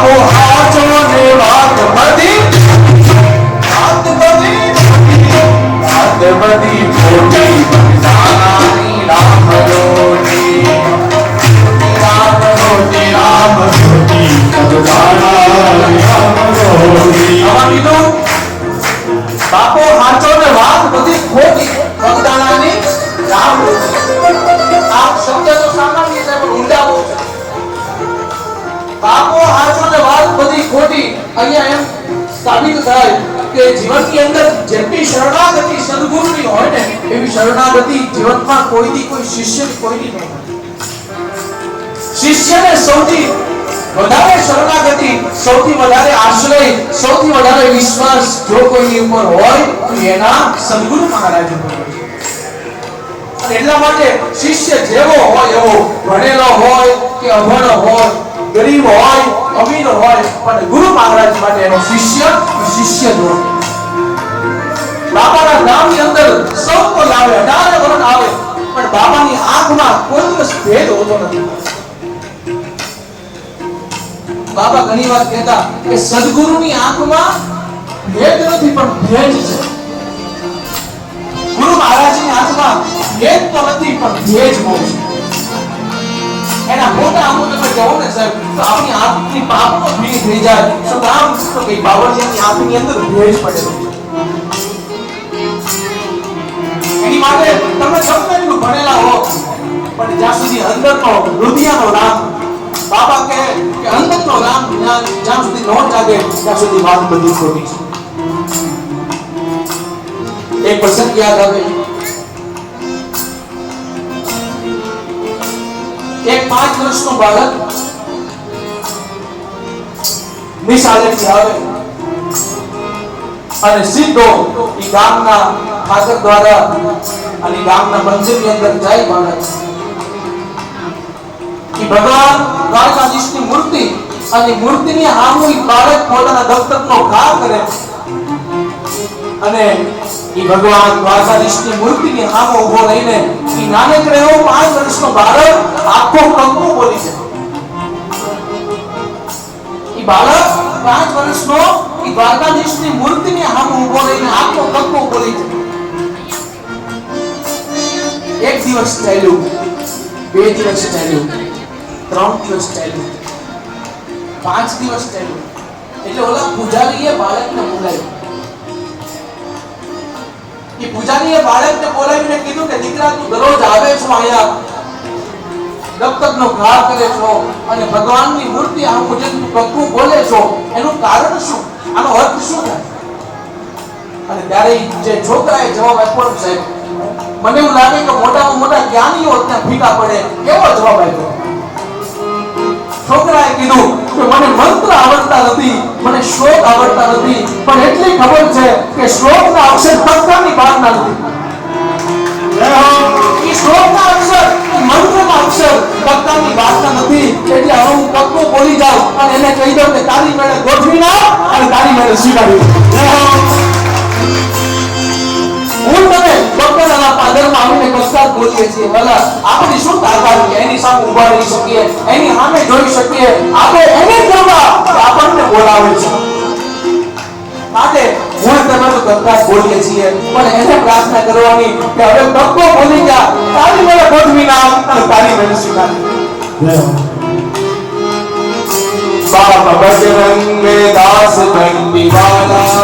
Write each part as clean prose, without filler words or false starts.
બાબો હાચો ને વાત બધી ખોટી બધાની રામ રોટી રામ રોટી રામ રોટી બધાની રામ રોટી બાપો હાચો ને વાત બધી ખોટી બગદાણાની રામ રોટી આ શબ્દ તો સામાન્ય છે પણ ઊંડા બહુ છે બાપો હાચો ને વાત બધી ખોટી અહીંયા એમ સાબિત થાય કે જીવનની અંદર જેટલી શરણાગતિ સદગુરુની હોય ને એવી શરણાગતિ જીવનમાં કોઈની કોઈ શિષ્યની કોઈની ન હોય શિષ્યને સૌથી વધારે શરણાગતિ સૌથી વધારે આશ્રય સૌથી વધારે વિશ્વાસ જો કોઈની ઉપર હોય તો એના સદગુરુ મહારાજ ઉપર હોય અને એટલા માટે શિષ્ય જેવો હોય એવો ભણેલો હોય કે અભણ હોય ગરીબ હોય અમીર હોય પણ ગુરુ મહારાજ માટે એનો શિષ્ય જ હોય બાબાના નામની અંદર સૌ કોઈ આવે 18 વર્ષ આવે પણ બાબાની આંખમાં કોઈ દિવસ ભેદ હોતો નથી બાબા ઘણી વાર કહેતા કે સદગુરુની આંખમાં ભેદ નથી પણ ભેજ છે ગુરુ મહારાજની આંખમાં ભેદ તો નથી પણ ભેજ બહુ છે એના મોટા આંખો તમે જોવો ને સાહેબ તો આપણી આંખની પાપનો ભીગ થઈ જાય શું કામ તો કે બાવળિયાની આંખની અંદર ભેજ પડેલો છે એની માટે તમે ગમે એટલું ભણેલા હો પણ જ્યાં સુધી અંદરનો હૃદયનો રામ બાબા કહે કે અંદરનો રામ જ્યાં સુધી ન જાગે ત્યાં સુધી વાત બધી ખોટી છે એક પ્રસંગ યાદ આવે એક 5 વર્ષનો બાળક નિશાળેથી આવે અને સીધો ઈ ગામના ઠાકર દ્વારા અને ગામના મંદિરની અંદર જાય બાળક ઈ ભગવાન દ્વારકાધીશની મૂર્તિ અને મૂર્તિની સામે ઈ બાળક પોતાના દફતરનો ઘા કરે અને ઈ ભગવાન દ્વારકાધીશની મૂર્તિની સામે ઊભો રહીને ઈ નાનકડો એવો 5 વર્ષનો બાળક આખો કંકુ બોલી છે ઈ બાળક 5 વર્ષનો ઈ દ્વારકાધીશની મૂર્તિની સામે ઊભો રહીને આખો કંકુ બોલી છે એક દિવસ ચાલ્યું 2 દિવસ ચાલ્યું 3 દિવસ ચાલ્યું 5 દિવસ ચાલ્યું એટલે ઓલા પૂજારીએ બાળકને બોલાવ્યો કે પૂજારીએ બાળકને બોલાવીને કીધું કે દીકરા તું દરરોજ આવે છો અહીંયા દફતરનો ઘા કરે છો અને ભગવાનની મૂર્તિ આ મુજબ તું કંકુ બોલે છો એનું કારણ શું આનો અર્થ શું થાય અને ત્યારે જે છોકરાએ જવાબ આપ્યો સાહેબ મને એવું લાગે કે મોટામાં મોટા જ્ઞાનીઓ ત્યાં ફીકા પડે કેવો જવાબ આપ્યો છોકરાએ કીધું કે મને મંત્ર આવડતા નથી મને શ્લોક આવડતા નથી પણ એટલી ખબર છે કે શ્લોકના અક્ષર તત્વની બહાર નથી ઈ શ્લોકના અક્ષર મંત્રના અક્ષર તત્વની બહાર નથી એટલે હવે હું તત્વ બોલી જાઉં અને એને કહી દઉં કે તારી મેળે ગોઠવી નાખ અને તારી મેળે સ્વીકારી હું તમે ભક્તોના પાદરમાં આવીને કસ્તા બોલીએ છીએ ભલા આપણી શું તાકાત છે એની સામે ઊભા રહી શકીએ એની સામે જોઈ શકીએ આપણે એને જોવા આપણને બોલાવે છે માટે હું તમે તો કસ્તા બોલીએ છીએ પણ એને પ્રાર્થના કરવાની કે હવે તત્વો બોલી જા તારી મેળે ગોઠવી નાખ અને તારી મેળે સ્વીકારી બાબા બજરંગ દાસ બંદીવાલા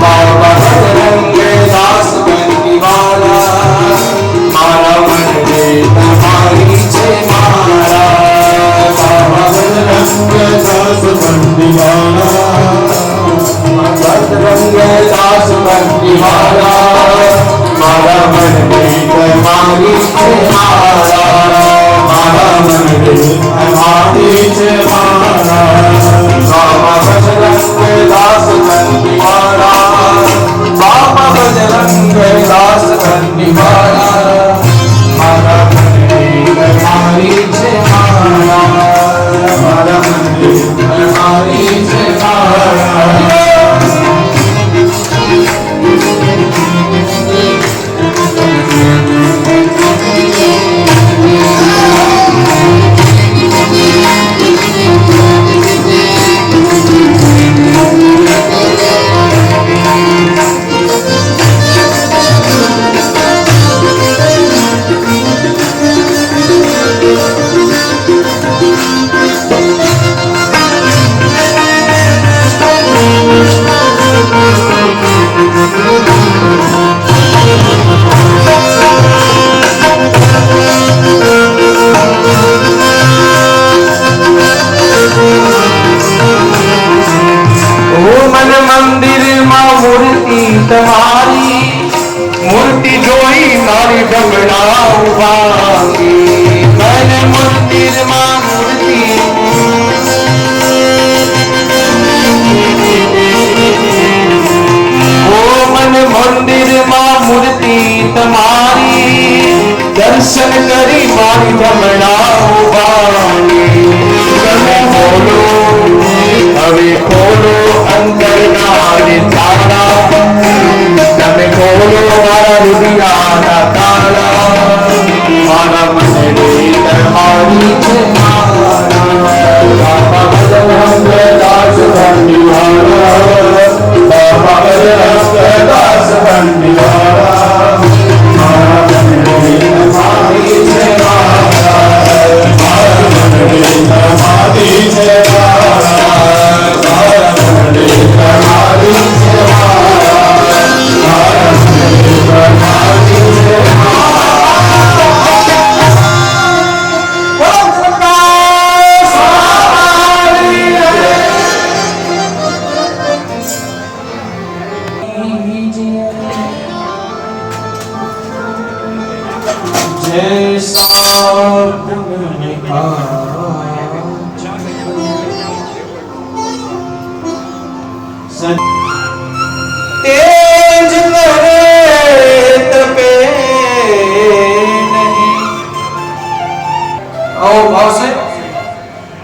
બાબા બજરંગ દાસ બંદીવાલા મારા મનને તમારી છે મારા બાબા બજરંગ દાસ બંદીવાલા બજરંગ દાસ બંદીવાલા મારા મનને તમારી છે મારા મારા મનને તમારી છે મારા બાબા બજરંગ દાસ બંદીવાલા બાબા બજરંગ દાસ બંદીવાલા મારા મનને તમારી છે મારા મારા મનને તમારી છે મારા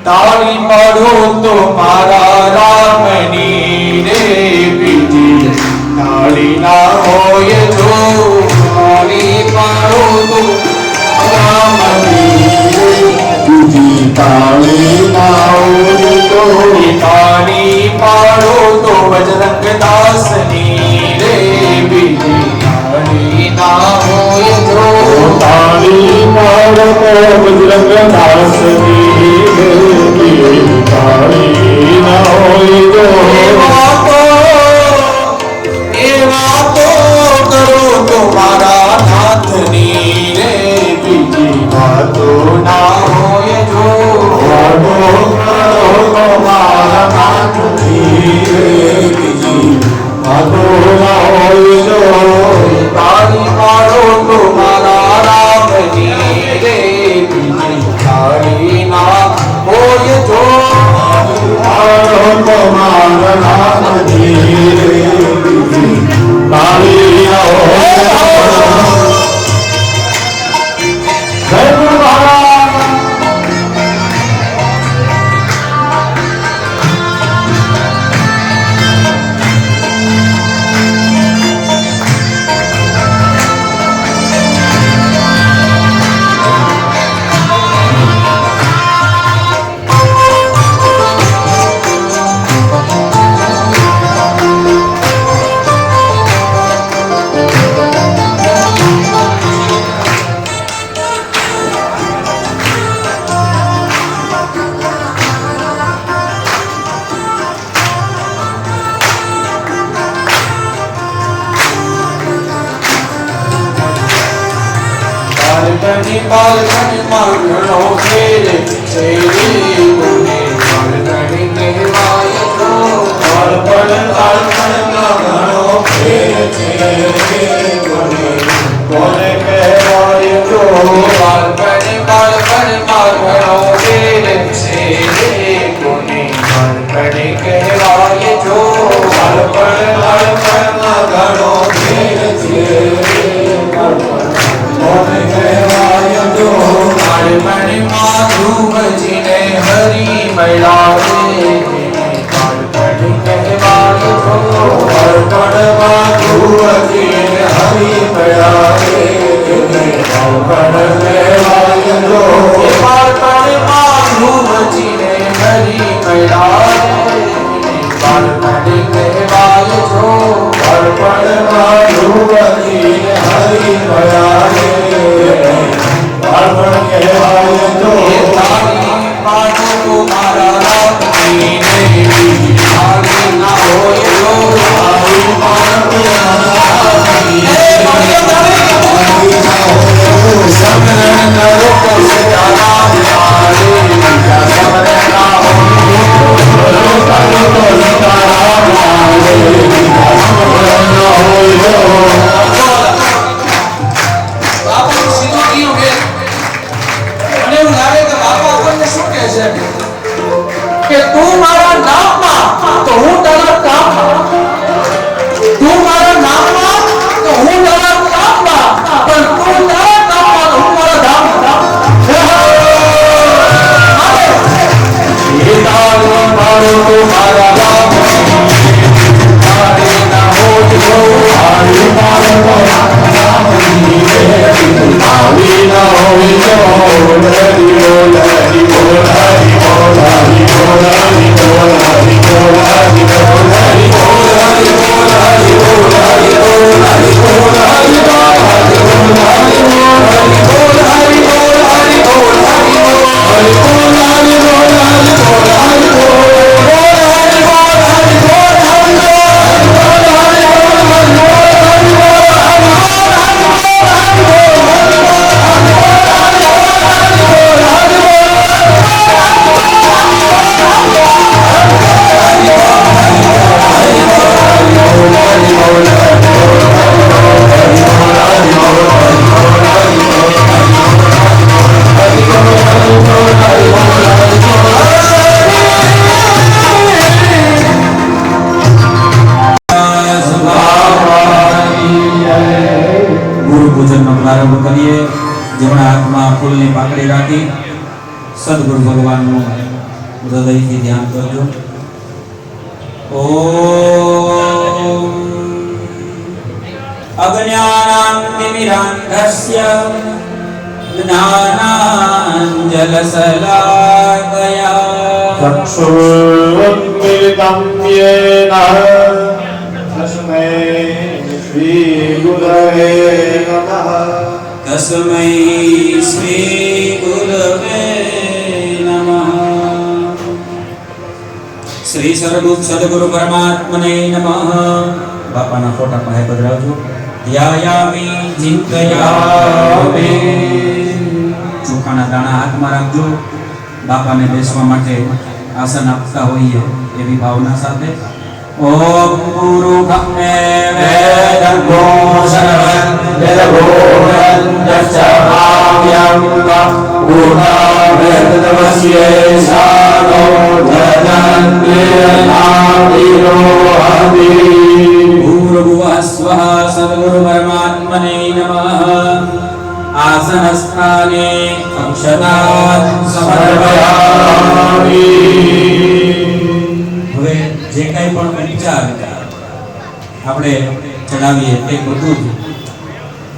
તાળી પાડો તો મારા રામની રે બીજી તાળી ના હોય જો તાળી પાડો તો રામની રે બીજી તાળી ના હોય તો તાળી પાડો તો બજરંગ દાસની રે બીજી તાળી ના હોય જો તાળી પાડો તો બજરંગ દાસની બીજી તાળી ના હોય તો એવા તો કરો તો મારા નાથની રે બીજી વાતો ના હોય જો વાતો કરો તો મારા નાથની રે બીજી વાતો ના હોય તો તાળી પાડો તો મારા રામની રે બીજી તાળી ના હોય જો પાડો તો મારા નાથની રે બીજી તાળી ના હોય તો જય ગુરુ મહારાજ બાલકની માગણો ફેરે શેરી કોને બાલકની કહેવાય તો બાળપણ માગણો ફેરે છે કોને કહેવાય તો બાલકની માગણો ફેરે શેરી કોને બાલકની કહેવાય જો બાળપણ માગણો ફેરે છે કોને કહેવાય તો બાળપણમાં ધૂમજીને હરી મળાવે બાળપણ કહેવાય જો બાળપણમાં ધુવજીને હરી મળાવે બાળપણ કહેવાય તો બાળપણમાં ધૂમજીને હરી મળાવે બાળપણ કહેવાય જો બાળપણમાં ધુવજીને હરી મળાવે બાળપણ કહેવાય તો તાળી પાડો મારા રામની રે બીજી તાળી ના હોય તો તાળી પાડો મારા રામની સમરણ કરો તો સીતારામ તારે બીજા સમરણ ના બાપુ સીધું કીધું કે મને એવું લાગે કે બાપા આપણને શું કહે છે કે તું મારા નામમાં તો હું તારા કામમાં તું મારા નામમાં તો હું તારા કામમાં પણ તું તારા કામમાં તો હું મારા ધામમાં મારો તો મારા રામની તાળી ના હોય તો તાળી મારો તો મારા રામની તાળી ના હોય તો હરી બોલ હરી બોલ હરી બોલ હરી બોલ હરી બોલ હરી બોલ હરી બોલ હરી બોલ હરી બોલ હરી બોલ હરી બોલ હરી બોલ હરી પ્રારંભ કરીએ. જેમના હાથમાં ફૂલની પાકડી રાખી સદગુરુ ભગવાનનું હૃદયથી ધ્યાન કરજો. ઓમ અજ્ઞાનાતિમિરાંધસ્ય જ્ઞાનાંજલશલાકયા ચક્ષુરુન્મિલિतं येन તસ્મૈ શ્રીગુરવે નમઃ. તસ્મૈ શ્રી ગુરવે નમઃ. શ્રી સર્વભૂત સદગુરુ પરમાત્મને નમઃ. બાપાના ફોટા પાસે પધરાવજો. ધ્યાયામિ ચિંતયામિ. ચોખાના દાણા હાથમાં રાખજો. બાપાને બેસવા માટે આસન આપતા હોઈએ એવી ભાવના સાથે. ઓમ ગુરુ બ્રહ્મે વેદં ઘોષણં વેદઘોષં દર્શનામ્યં ગુણા વેદવસ્યેશાનો જનન્યેનાતિરોહતિ. ભૂર્ભુવઃ સ્વઃ સદ્ગુરુ પરમાત્મને નમઃ. આસનસ્થાને અક્ષતાં સમર્પયામિ. હવે જે કંઈ પણ વિચાર આપણે ચડાવીએ તે બધું જ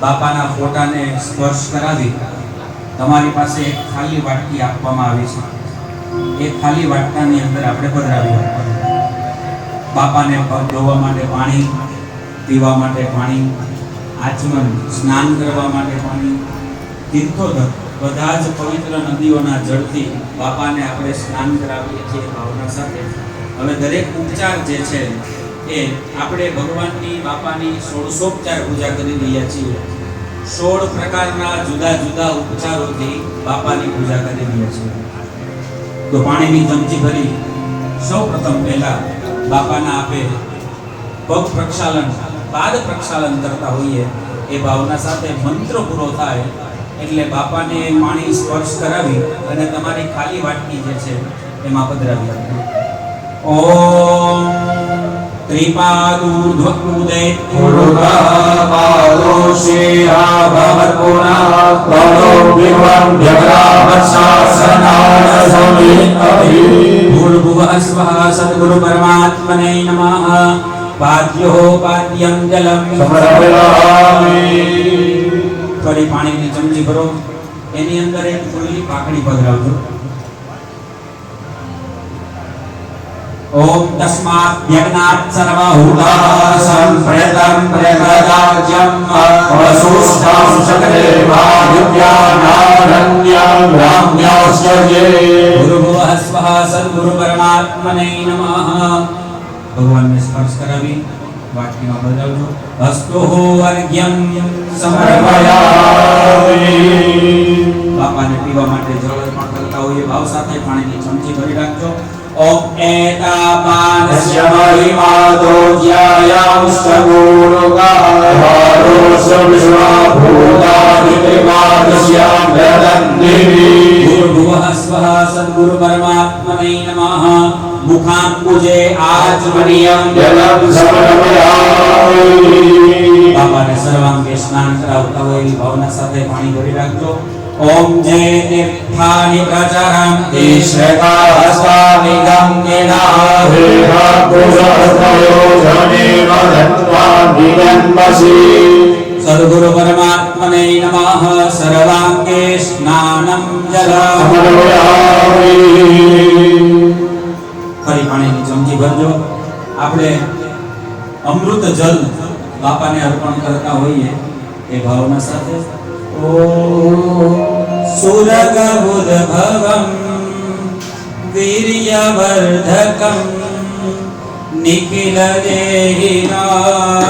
બાપાના ફોટાને સ્પર્શ કરાવી તમારી પાસે એક ખાલી વાટકી આપવામાં આવી છે. એ ખાલી વાટકાની અંદર આપણે પધરાવી આપવાનું. બાપાને પગ ધોવા માટે પાણી, પીવા માટે પાણી, આચમન સ્નાન કરવા માટે પાણી, તીર્થોધર બધા જ પવિત્ર નદીઓના જળથી બાપાને આપણે સ્નાન કરાવીએ છીએ ભાવના સાથે. હવે દરેક ઉપચાર જે છે એ આપણે ભગવાનની બાપાની 16 પૂજા કરી રહ્યા છીએ. 16 પ્રકારના જુદા જુદા ઉપચારોથી બાપાની પૂજા કરી રહ્યા છીએ. તો પાણીની ચમચી ભરી સૌ પ્રથમ પહેલા બાપાના આપે પગ પ્રક્ષાલન, પાદ પ્રક્ષાલન કરતા હોઈએ એ ભાવના સાથે મંત્ર પૂરો થાય એટલે બાપાને પાણી સ્પર્શ કરાવી અને તમારી ખાલી વાટકી જે છે એમાં પધરાવી આપો. ઓમ ત્રિપાદૂર્ધ્વકૃદે પુરુષપાદોષિયા ભવત્પુનઃ તનો વિવં વ્યગ્રાવશાસનાન સમિતિ. ભૂર્ભુવઃ સ્વઃ સદ્ગુરુ પરમાત્મને નમઃ. પાદ્યો પાદ્યં જલમ સમર્પયામિ. ફરી પાણીની ચમચી ભરો. એની અંદર એક ફૂલની પાકડી પધરાવજો. ઓમ તસ્માत् યજ્ઞાत् સર્વભૂતાસં પ્રેતં પ્રેતરાજ્યં વસુષ્ઠં શકલેવાયુવ્યાનારણ્યં ગ્રામ્યોશ્ચર્યે. ભૂર્ભુવઃ સ્વઃ સદ્ગુરુ પરમાત્મને નમઃ. ભગવાનને સ્પર્શ કરાવી વાટકીમાં પધરાવજો. હસ્તોઃ અર્ઘ્યં સમર્પયામિ. બાપાને પીવા માટે જળ અર્પણ કરતા હોઈએ ભાવ સાથે પાણીની ચમચી ભરી રાખજો. ઓમ એતાપાનસ્ય મહિમાતો જ્યાયાંસ્તગુરુકારોષ વિશ્વભૂતાનિ ત્રિપાદસ્યાં દદન્તિવી. ભૂર્ભુવઃ સ્વઃ સદ્ગુરુ પરમાત્મને નમઃ. મુખાંબુજે આચમનીયં જલમ સમર્પયામિ. બાપાને સર્વાંગે સ્નાન કરાવતા હોય એવી ભાવના સાથે પાણી ભરી રાખજો. ઓમ જય તીર્થાનિ પ્રચરંતિ શ્વેતાહસ્તાનિ ગંગેના વિભાગોષસ્તયોજનેન ધત્વા નિરન્મસી. સદ્ગુરુ પરમાત્મને નમઃ. સર્વાંગે સ્નાનં જલમ સમર્પયામિ. ફરી પાણીની ચમચી ભરજો. આપણે અમૃત જલ બાપાને અર્પણ કરતા હોઈએ એ ભાવના સાથે. ઓમ સુરગબુદ્ભવં વીર્યવર્ધકં નિખિલ દેહિનાં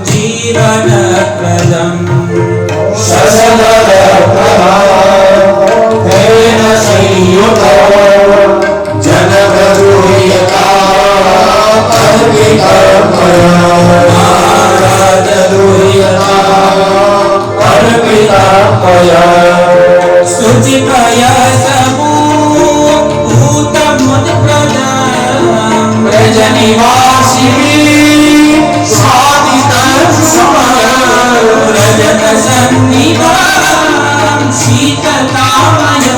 જીવનપ્રદં શશધરપ્રભાતેન સંયુતો જનગદુહ્યતા અર્પિતર્પયા. સુચિતય સમૂતમુત્પ્રદં વ્રજનિવાસી સ્વાતિતં સમર રજત સન્નિભાં શીતતામય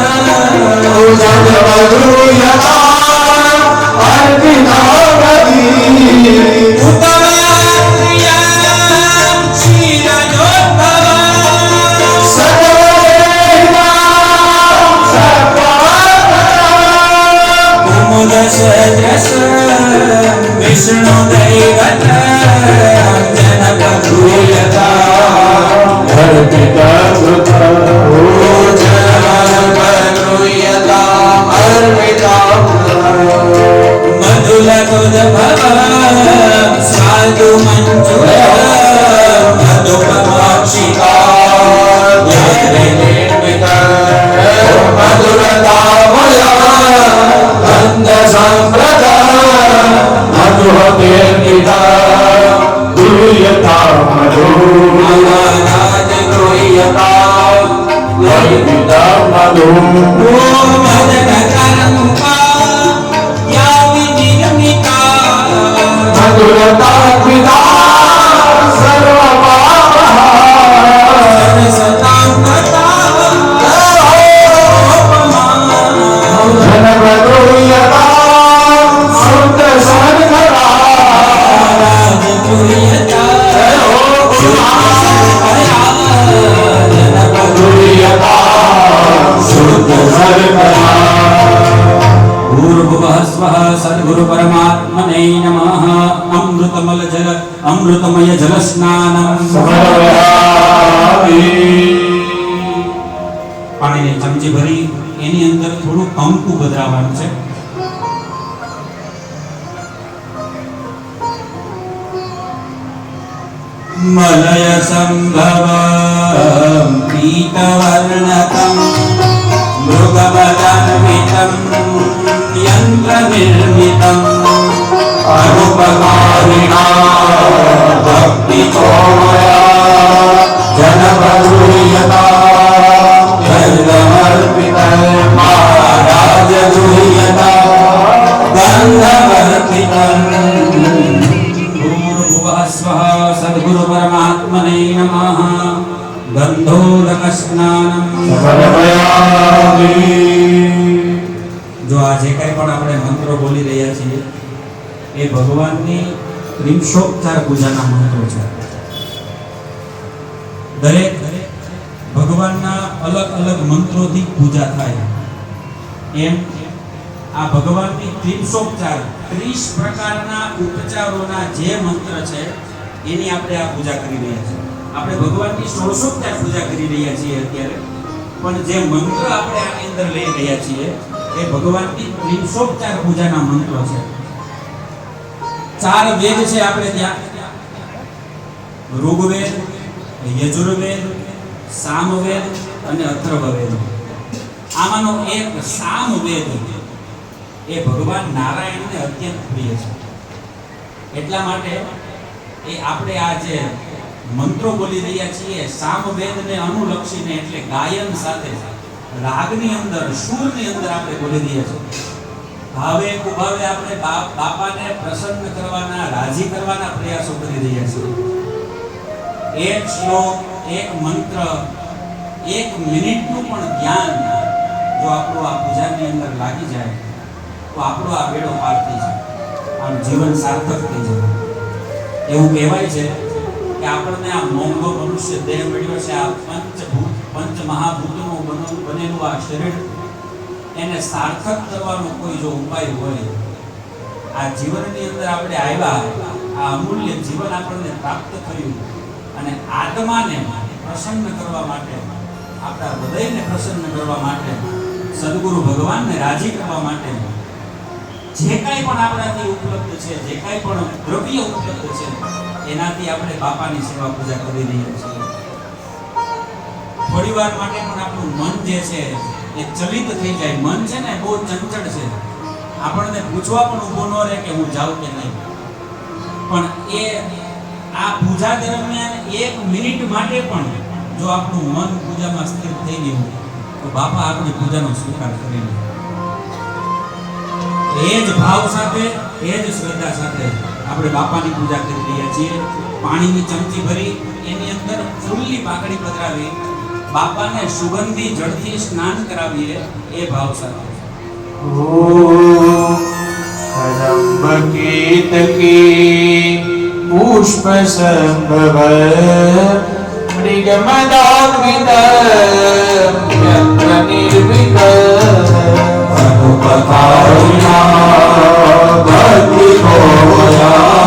ઘરનું દૈવત જનક અર્પિતા મધુલ તુદ ભવ સાધુ મંજુર સદગુરુ પરમાત્મને નમઃ. અમૃતમલ જલ અમૃતમય જલ સ્નાનમ પાણીની ચમચી ભરી એની અંદર થોડું કંકુ પધરાવવાનું છે. મલય સંભવમ પીતવર્ણકમ મૃગબલાન્વિતમ યંત્રનિર્મિતમ અનુપકારિણા ભક્તિ ચોમયા જનપદુયતા ગંધમર્પિત મહારાજ દુયતા ગંધમર્પિત. સદગુરુ પરમાત્મને નમઃ. ગંધોદક સ્નાનમ જો આ જે કંઈ પણ આપણે મંત્રો બોલી રહ્યા છીએ એ ભગવાનની ત્રિંશોપચાર પૂજાના મંત્રો છે. દરેક ભગવાનના અલગ અલગ મંત્રોથી પૂજા થાય એમ આ ભગવાનની ત્રિંશોપચાર 30 પ્રકારના ઉપચારોના જે મંત્ર છે એની આપણે આ પૂજા કરી રહ્યા છીએ. આપણે ભગવાનની 16 પૂજા કરી રહ્યા છીએ અત્યારે, પણ જે મંત્ર આપણે આની અંદર લઈ રહ્યા છીએ એ ભગવાનની ત્રિંશોપચાર પૂજાના મંત્રો છે. 4 વેદ છે આપણે ત્યાં: ઋગ્વેદ, યજુર્વેદ, સામવેદ અને અથર્વવેદ. આમાંનો એક સામવેદ એ ભગવાન નારાયણને અત્યંત પ્રિય છે. એટલા માટે એ આપણે આ જે મંત્રો બોલી રહ્યા છીએ સામવેદને અનુલક્ષીને, એટલે ગાયન સાથે રાગની અંદર સૂરની અંદર આપણે બોલી રહ્યા છીએ. ભાવે કુભાવે આપણે બાપાને પ્રસન્ન કરવાના, રાજી કરવાના પ્રયાસો કરી રહ્યા છીએ. એક શ્લોક, એક મંત્ર, 1 મિનિટનું પણ ધ્યાન જો આપણું આ પૂજાની અંદર લાગી જાય તો આપણો આ બેડો પાર થઈ જાય, આમ જીવન સાર્થક થઈ જાય. એવું કહેવાય છે કે આપણને આ મોંઘો મનુષ્ય દેહ મળ્યો છે, આ પંચ મહાભૂતોનું બનેલું આ શરીર, એને સાર્થક કરવાનો કોઈ જો ઉપાય હોય, આ જીવનની અંદર આપણે આવ્યા, આ અમૂલ્ય જીવન આપણને પ્રાપ્ત થયું, અને આત્માને પ્રસન્ન કરવા માટે, આપણા હૃદયને પ્રસન્ન કરવા માટે, સદગુરુ ભગવાનને રાજી કરવા માટે જે કાંઈ પણ આપણાથી ઉપલબ્ધ છે, જે કાંઈ પણ દ્રવ્ય ઉપલબ્ધ છે, એનાથી આપણે બાપાની સેવા પૂજા કરી રહ્યા છીએ. થોડી વાર માટે પણ આપણું મન જે છે એ ચલિત થઈ જાય. મન છે ને બહુ ચંચળ છે, આપણને પૂછવા પણ ઊભો ન રહે કે હું જાઉં કે નહીં. પણ એ આ પૂજા દરમિયાન 1 મિનિટ માટે પણ જો આપણું મન પૂજામાં સ્થિર થઈ ગયું તો બાપા આપણી પૂજાનો સ્વીકાર કરી લે. એ જ ભાવ સાથે, એ જ શ્રદ્ધા સાથે આપણે બાપાની પૂજા કરી રહ્યા છીએ. પાણીની ચમચી ભરી એની અંદર ફૂલની પાકડી પધરાવી બાપાને સુગંધી જળથી સ્નાન કરાવીએ એ ભાવ સાથે. કદંબકેતકી પુષ્પ સંભવ મૃગમદાન્વિત યત્ર નિર્મિત અનુપકારિણા ભક્તિ ભોયા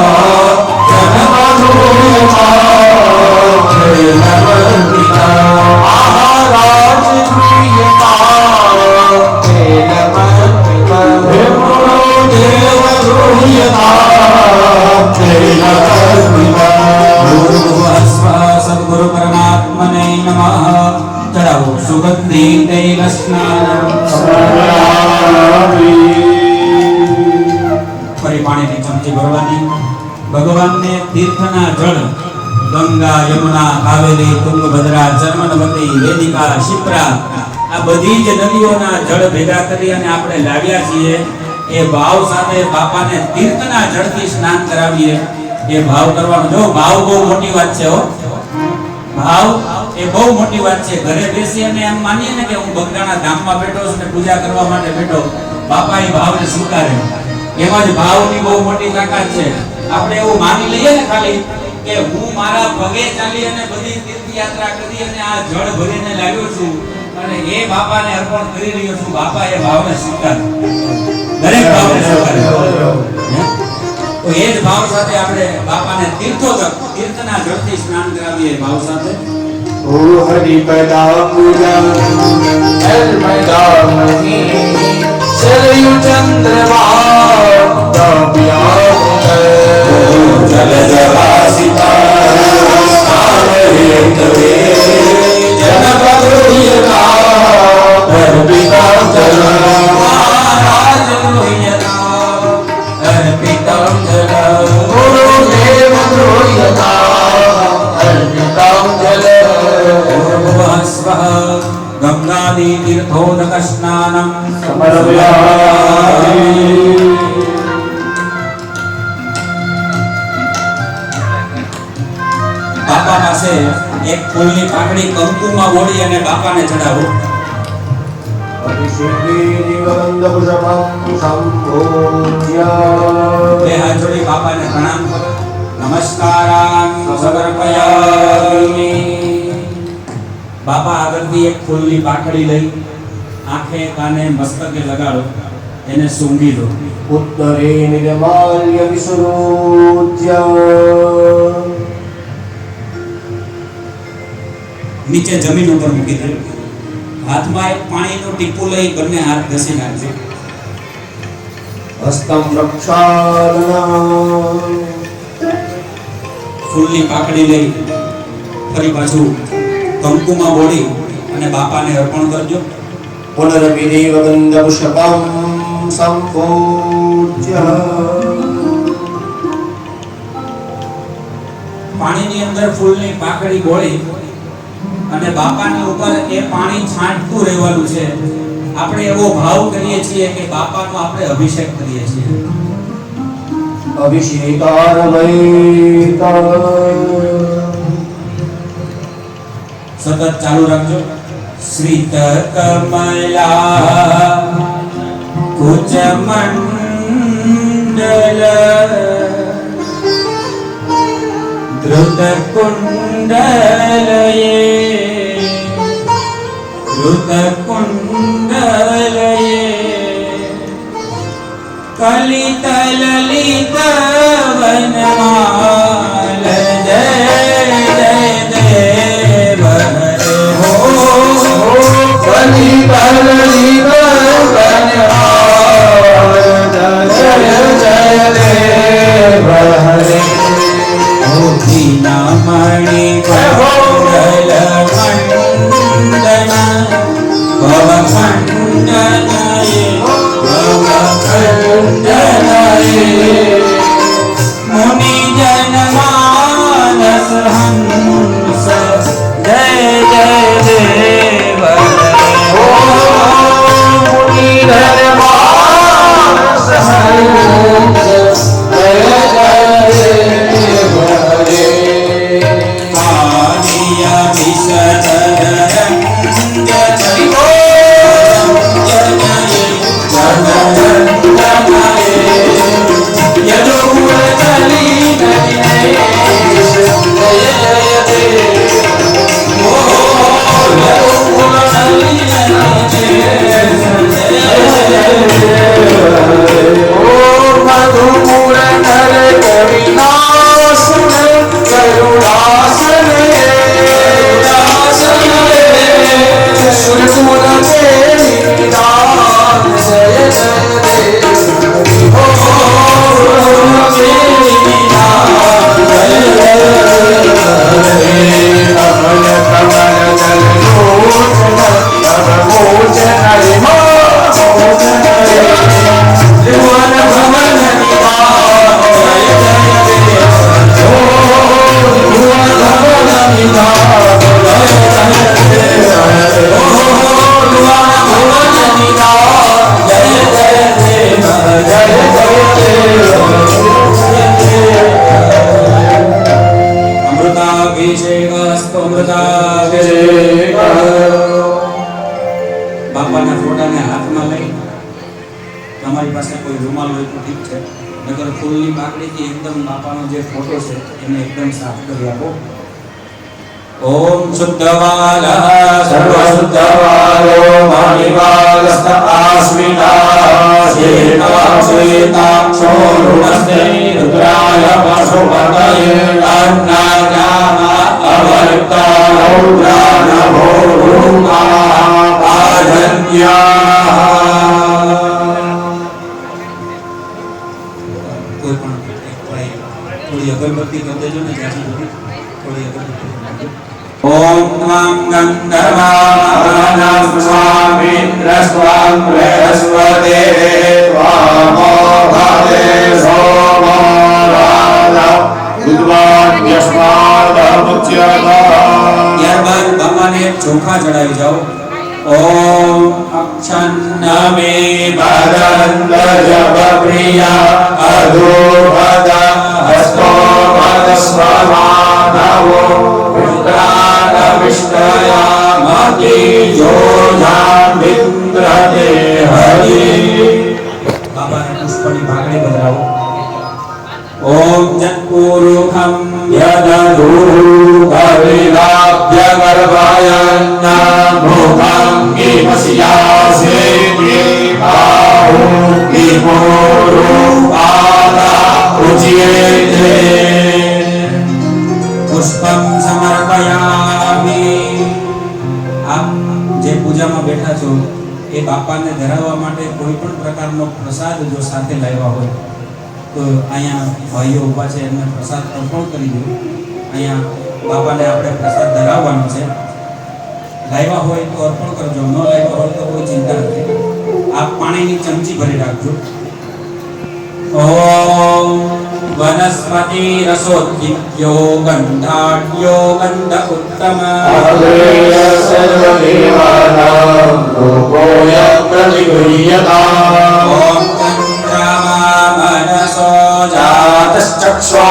આરામથી ભરવાની. ભગવાનને તીર્થના જળ ગંગા, યમુના, કાવેરી, તુંગભદ્રા, ચર્મનવતી, વેદિકા, શિપ્રા આ બધી જ નદીઓના જળ ભેગા કરી અને આપણે લાવ્યા છીએ. એ ભાવ સાથે બાપાને તીર્થના જળથી સ્નાન કરાવીએ. એ ભાવ કરવાનો. જો ભાવ બહુ મોટી વાત છે હો. ભાવ એ બહુ મોટી વાત છે. ઘરે બેસી અને એમ માનીએ ને કે હું બગદાણા ધામમાં બેઠો છું ને પૂજા કરવા માટે બેઠો, બાપા એ ભાવને સ્વીકારે. એમાં જ ભાવની બહુ મોટી તાકાત છે. આપણે એવું માની લઈએ ને ખાલી કે હું મારા પગે ચાલી અને બધી તીર્થયાત્રા કરી અને આ જળ ભરીને લાવ્યો છું અને એ બાપાને અર્પણ કરી રહ્યો છું, બાપા એ ભાવને સ્વીકારે. દરેક ભાવને સ્વીકારે. તો એ જ ભાવ સાથે આપણે બાપાને તીર્થના જળથી સ્નાન કરાવીએ. ભાવ સાથે ઓ હરિપદાંબુજં નર્મદામયી સરયુ ચંદ્રમા જલજવાસિતા સ્નાનહેતવે જનપદોયતા અર્પિતા જલમ મહારાજ લોહિયતા અર્પિતં જલમ ગુરુદેવ દ્રોયતા અર્પિતા જલમ સ્વઃ ગંગાદી તીર્થોદક સ્નાનમ સમર્પયામિ. બાપા પાસે એક ફૂલની પાકડી કંકુમાં બોળી અને બાપાને ચડાવો. બે હાથ જોડી બાપાને પ્રણામ કરો. નમસ્કારાન સમર્પયામિ. બાપા આગળથી એક ફૂલની પાકડી લઈ આંખે કાને મસ્તકે લગાડો, એને સૂંઘી દો. ઉત્તરે નિર્માલ્ય વિસૃજ્ય નીચે જમીન ઉપર મૂકી દો. હાથમાં એક પાણીનું ટીપું લઈ બંને હાથ ઘસી નાખજો. હસ્તમ પ્રક્ષાલના ફૂલની પાકડી લઈ ફરી પાછું કંકુમાં બોળી અને બાપાને અર્પણ કરજો. પુનરપી દેવગંધપુષ્પમ સંપૂજ્ય પાણીની અંદર ફૂલની પાકડી બોળી અને બાપાની ઉપર એ પાણી છાંટતું રહેવાનું છે. આપણે એવો ભાવ કરીએ છીએ કે બાપાનો આપણે અભિષેક કરીએ છીએ. અભિષેકારમયિકા સતત ચાલુ રાખજો. શ્રીત કમલા કુચ મંડલ ધૃત કુંડલયે ધૃત કુંડલયે કલિત લલિત વનમાલ જય જય દેવ હરે હો. મણિ મંડલ મંડન ભવ મંડનયે ભવ મંડનયે મુનિ જન તમારી પાસે કોઈ રૂમાલ હોય તો ઠીક છે, નકર ફૂલની પાકડીથી એકદમ બાપાનો જે ફોટો છે એને એકદમ સાફ કરી આપો. ઓમ શુદ્ધવાલઃ સર્વશુદ્ધવાલો મણિવાલસ્ત આસ્મિતા શ્વેતાક્ષો ઋણસ્તે રુદ્રાય પશુપતયે અન્નાજામા અવલિપ્તા રૌદ્રાનભો રૂપા પાજન્યા. કોઈ પણ થોડી અગરબત્તી કરી દેજો ને, જ્યાંથી સુધી થોડી અગરબત્તી. ઓમ ત્વાં ગંધર્વાણાં સ્વામિન્દ્રસ્વાં બૃહસ્પતે ત્વામો ભવે સોમો રાજા ઉદ્વાન્યસ્માદમુચ્યતા. ત્યારબાદ બાપાને ચોખા ચડાવી જાઓ. ઓમ અક્ષન્નમે ભદંતજપપ્રિયા અધોભદા હસ્તો મદસ્વમાનવો પુત્રાનવિષ્ટયામતિ જોજામિન્દ્રતે હરિ. બાપાને પુષ્પની ભાગડી બદલાવો. ઓમ જત્પુરુખમ યદધૂકવિલાભ્ય ગર્ભયન્ના ભૂભંગીમસ્યાસેતિ બાહુકિમોરૂપાદા ઉચ્યતે. પુષ્પમ સમર્પયામિ. આપ જે પૂજામાં બેઠા છો એ બાપાને ધરાવવા માટે કોઈ પણ પ્રકારનો પ્રસાદ જો સાથે લાવ્યા હોય તો અહીંયા ભાઈઓ ઊભા છે એમને પ્રસાદ અર્પણ કરી દો. અહીંયા બાપાને આપણે પ્રસાદ ધરાવવાનો છે. લાવ્યા હોય તો અર્પણ કરજો, ન લાવ્યા હોય તો કોઈ ચિંતા નથી. આપ પાણીની ચમચી ભરી રાખજો. ઓમ વનસ્પતિ રસોદ્દીપ્યો ગંધાઢ્યો ગંધ ઉત્તમ અગ્રેય સર્વદેવાનાં રૂપોયં પ્રતિગૃહ્યતા. ઓમ ચંદ્રમા મનસો જાતશ્ચક્ષો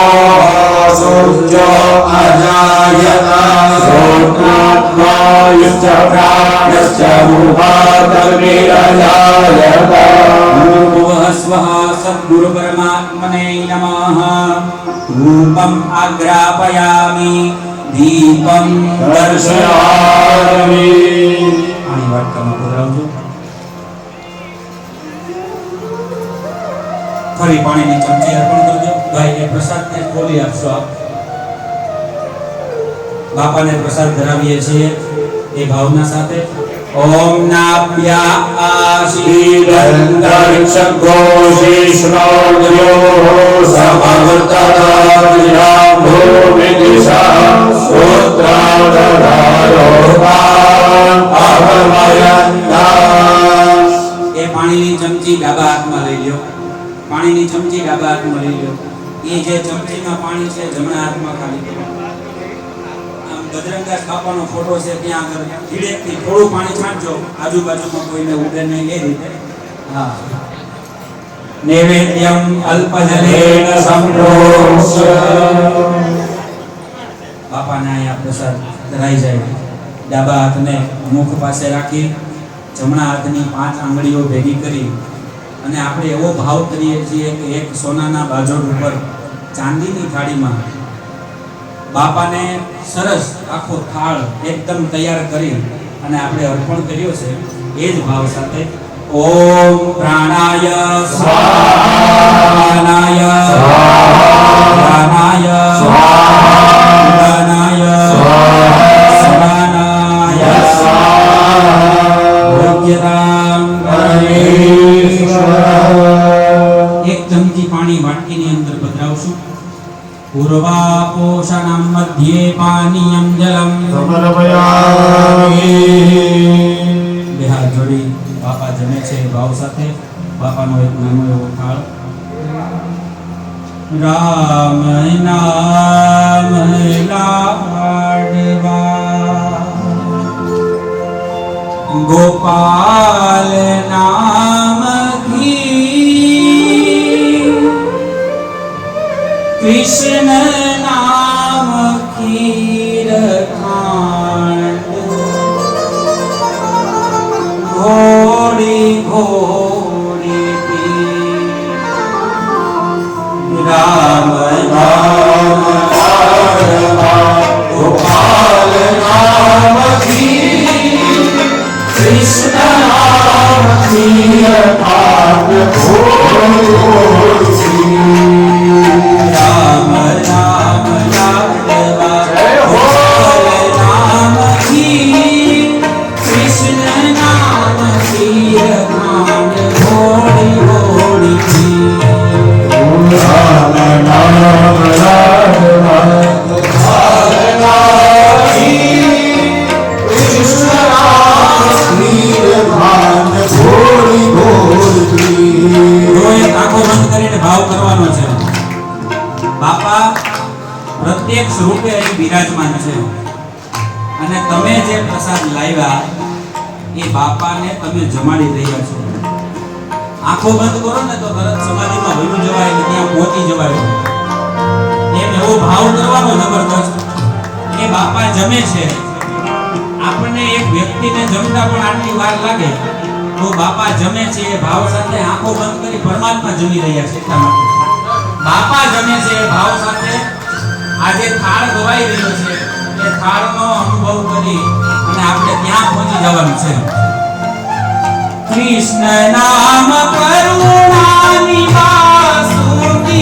સૂર્યો અજાયતા. શ્રોત્રાત્મા યુશ્ચ પ્રાણશ્ચ રૂપાદગ્નિરજાયતા. ભૂર્ભુવઃ સ્વઃ સદ્ગુરુ પરમાત્મને નમઃ. ધૂપમ આગ્રાપયામિ દીપમ દર્શયામિ. આની વાટકામાં પધરાવજો. ફરી પાણીની ચમચી અર્પણ કરજો. ભાઈ એ પ્રસાદને ખોલી આપશો. આપ બાપાને પ્રસાદ ધરાવીએ છીએ એ ભાવના સાથે. ઓમ નાભ્યા शीलन्तरिक्षघोषिष्णोद्यो समवर्ततां भूमिदिशा श्रोत्रावधारोपान् अभमयन्ताम्. એ પાણીની ચમચી ડાબા હાથમાં લઈ લ્યો. પાણીની ચમચી ડાબા હાથમાં લઈ લ્યો. એ જે ચમચીમાં પાણી છે જમણા હાથમાં ખાલી કરો. આમ બજરંગદાસ બાપાનો ફોટો છે ત્યાં આગળ ધીરેથી થોડું પાણી છાંટજો, આજુબાજુમાં કોઈને ઉડે નહીં એ રીતે. હા. નૈવેદ્યમ અલ્પજલેન સંપ્રોક્ષ્ય. બાપાને અહીંયા પ્રસાદ ધરાઈ જાય. ડાબા હાથને મુખ પાસે રાખી જમણા હાથની 5 આંગળીઓ ભેગી કરી અને આપણે એવો ભાવ કરીએ છીએ કે એક સોનાના બાજોડ ઉપર ચાંદીની થાળીમાં બાપાને સરસ આખો થાળ એકદમ તૈયાર કરી અને આપણે અર્પણ કર્યો છે. એ જ ભાવ સાથે ઓમ પ્રાણાય સ્વાહા, પ્રાણાય સ્વાહા, પ્રાણાય સ્વાહા, પ્રાણાય સ્વાહા, સમાનાય સ્વાહા, ભોગ્યતાં પરમેશ્વર. એક ચમચી પાણી વાટકીની અંદર પધરાવશું. પૂર્વાપોષણમ મધ્યે પાનીયમ જલમ સમર્પયામિ. બે હાથ જોડી બાપા જમે છે ભાવ સાથે. બાપાનો એક નાનો એવો થાળ. રામ નામ લાડવા, ગોપાલ નામ ઘી, કૃષ્ણ નામ ખીર ખાંડ, ઘોડી ઘોડી પી રામ રામ પારમાં ગોપાલ નામથી કૃષ્ણ નામથી અપાર રામ રામ લાડવા ગોપાલ નામથી કૃષ્ણ નામથી અખાંડ ઘોડી ઘોડી રામ નામ રાધવા ગોપાલ નામથી કૃષ્ણ નામથી ભાન ઘોડી ઘોડી રોજ આંખો બંધ કરીને ભાવ કરવાનો છે. બાપા પ્રત્યક્ષ રૂપે અહીં બિરાજમાન છે અને તમે જે પ્રસાદ લાવ્યા એ બાપાને તમે જમાડી રહ્યા છો. આંખો બંધ કરો ને તો તરત સમાધિમાં વયું જવાય ને ત્યાં પહોંચી જવાય એમ એવો ભાવ કરવાનો જબરદસ્ત. એ બાપા જમે છે. આપણને એક વ્યક્તિને જમતા પણ આટલી વાર લાગે તો બાપા જમે છે એ ભાવ સાથે આંખો બંધ કરી પરમાત્મા જમી રહ્યા છે. એટલા માટે બાપા જમે છે એ ભાવ સાથે આજે થાળ ગવાઈ રહ્યો છે એ થાળનો અનુભવ કરી અને આપણે ત્યાં પહોંચી જવાનું છે. કૃષ્ણ નામ કરુણાની વાસુકી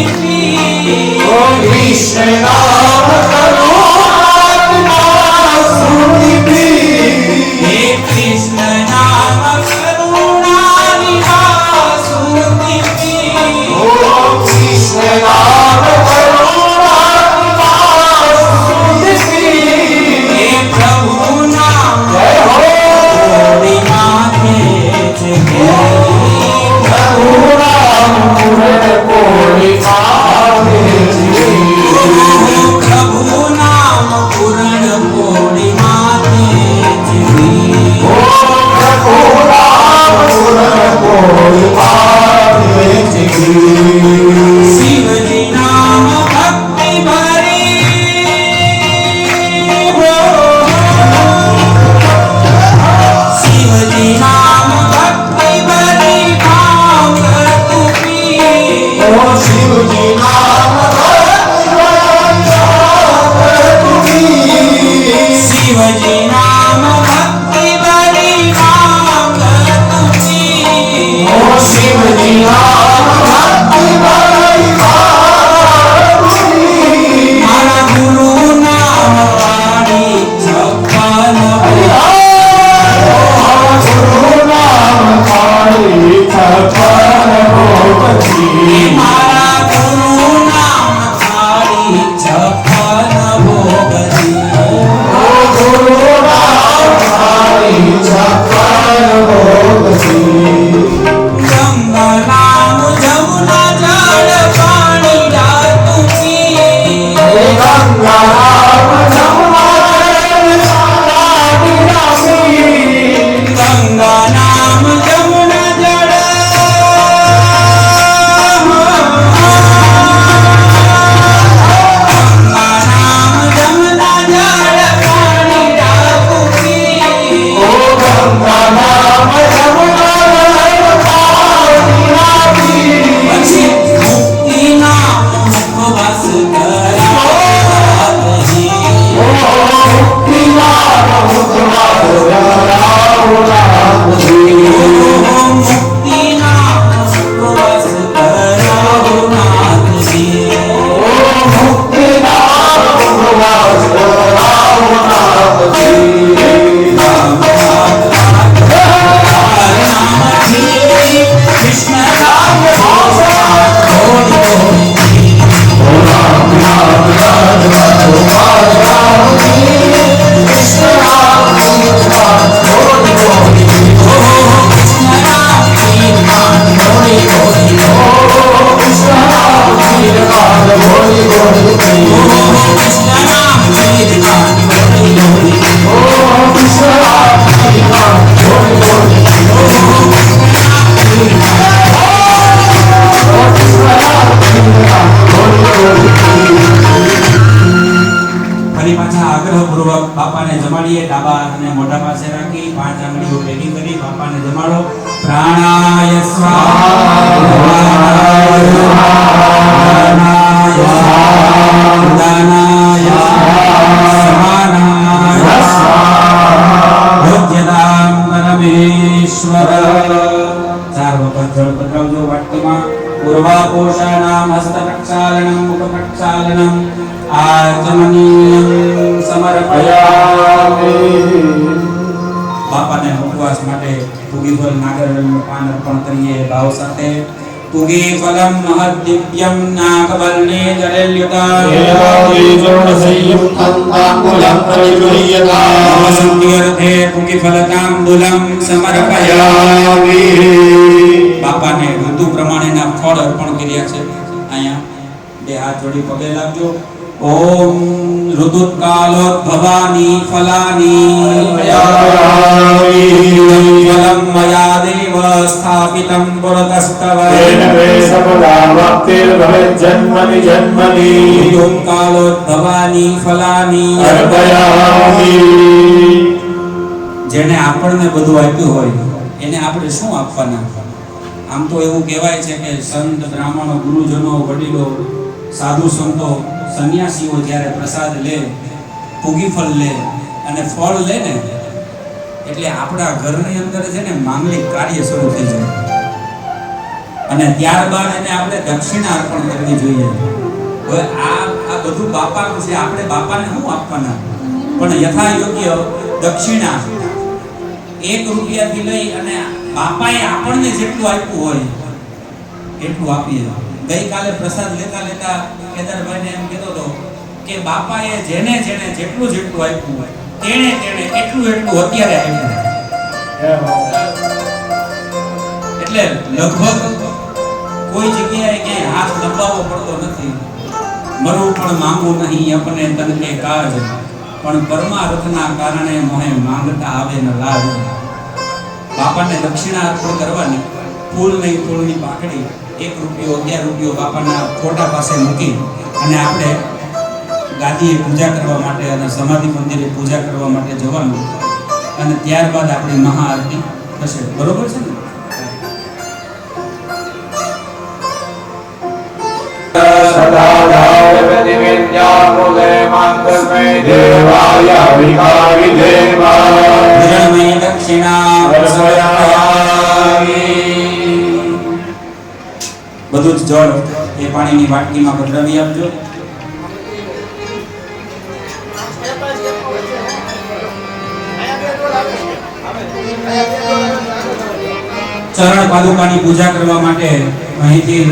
ઓ કૃષ્ણ નામ કરુણાના સુનિધિ હે કૃષ્ણ નામ કરુણાની વાસુકી ઓ કૃષ્ણ નામ કરુણાના સુનિધિ હે પ્રભુ નામ જય હો કોડી માથે છે કરુણા મૂળ કોળી પાવે છે પ્રભુ નામ પૂરણ કોડી માથે છે ઓ કરુણા મૂળ કોળી પાવે છે શિવજી નામ ભક્તિ ભરી હો શિવજી નામ ભક્તિ ભરી ભાવ તુપી ઓ શિવજી નામ શિવજી નામ ભક્તિ ભરી ભાવ તુપી ઓ શિવજી નામ ભક્તિ ભરી ભાવથી મારા ગુરુ નામ વાણી છપ્પન ગુરુ નામ પાડી છપ્પન ભોગથી મારા ગુરુ નામ થાળી છપ્પન ભોગતી ઓ ગુરુ નામ પાડી છપ્પન ભોગથી ગંગા નામ જમુના જળ પાણી ડાતુકી હે ગંગા નામ જમુના જળ ગંગા નામ જમુના જળ ગંગા નામ જમુના જળ પાણી ડાતુકી ઓ ગંગા નામ જમુના પાણી પછી મુક્તિ નામ મુખવાસ કરાવતી ઓ મુક્તિ નામ મુખવાસ રાવરાવતી મુક્તિ નામ મુખવાસ કરાવનાથજી ઓ મુક્તિ નામ મુખવાસ રાવરાવતી નામથી કૃષ્ણ રામ ઘોડી કૃષ્ણ રામ ઘોડી કૃષ્ણ રામ ફરી પાછા આગ્રહપૂર્વક બાપાને જમાડીએ. ડાબા હાથને મોઢા પાસે રાખી 5 આંગળીઓ ભેગી કરી બાપાને જમાડો. પ્રાણાય સ્વાહા પૂર્વાપોષાનામ હસ્તપ્રક્ષાલનમ મુખપ્રક્ષાલનમ આચમનીયમ સમર્પયામિ. બાપાને ઉપવાસ માટે તુગીફળ નાગરવેલનું પાન અર્પણ કરીએ ભાવ સાથે. તુગીફલમ મહદ્દિવ્યમ નાગવલ્લે જલેલ્યુતા નમસ્તુર્થે તુગીફલતાંબુલમ સમર્પયામિ. બાપાને ઋતુ પ્રમાણેના ફળ અર્પણ કર્યા છે. અહીંયા બે હાથ જોડી પગે લાગજો. ઓમ ઋતુકાલોદ્ભવાની ફલાની ફલમ મયા દેવ સ્થાપિતમ પુરતસ્તવ ઋતુકાલોદ્ભવાની ફલાની. જેને આપણને બધું આપ્યું હોય એને આપણે શું આપવાના? આમ તો એવું કહેવાય છે કે સંત બ્રાહ્મણો ગુરુજનો વડીલો સાધુ સંતો સંન્યાસીઓ જ્યારે પ્રસાદ લે પૂગીફળ લે અને ફળ લે ને એટલે આપણા ઘરની અંદર છે ને માંગલિક કાર્ય શરૂ થઈ જાય અને ત્યારબાદ એને આપણે દક્ષિણા અર્પણ કરવી જોઈએ. હવે આ બધું બાપાનું છે. આપણે બાપાને શું આપવાના? પણ યથા યોગ્ય દક્ષિણા 1 રૂપિયાથી લઈ અને બાપાએ આપણને જેટલું આપ્યું હોય એટલું આપીએ. ગઈકાલે પ્રસાદ લેતા લેતા કેદારભાઈને એમ કહેતો હતો કે બાપાએ જેને જેને જેટલું જેટલું આપ્યું હોય તેણે એટલું અત્યારે આપ્યું. એટલે લગભગ કોઈ જગ્યાએ ક્યાંય હાથ દબાવવો પડતો નથી. મરવું પણ માંગવું નહીં अपने તન કે કાજ, પણ પરમાર્થના કારણે મોહે માંગતા આવે ન લાજ. બાપાને દક્ષિણા અર્પણ કરવાની. ફૂલ નહીં, ફૂલની પાકડી 1 રૂપિયો 11 રૂપિયો બાપાના ફોટા પાસે મૂકી અને આપણે ગાદીએ પૂજા કરવા માટે અને સમાધિ મંદિરે પૂજા કરવા માટે જવાનું અને ત્યારબાદ આપણી મહાઆરતી થશે. બરોબર છે ને? બધું જ જળ એ પાણીની વાટકીમાં પધરાવી આપજો. ચરણ પાદુકાની પૂજા કરવા માટે અહીંથી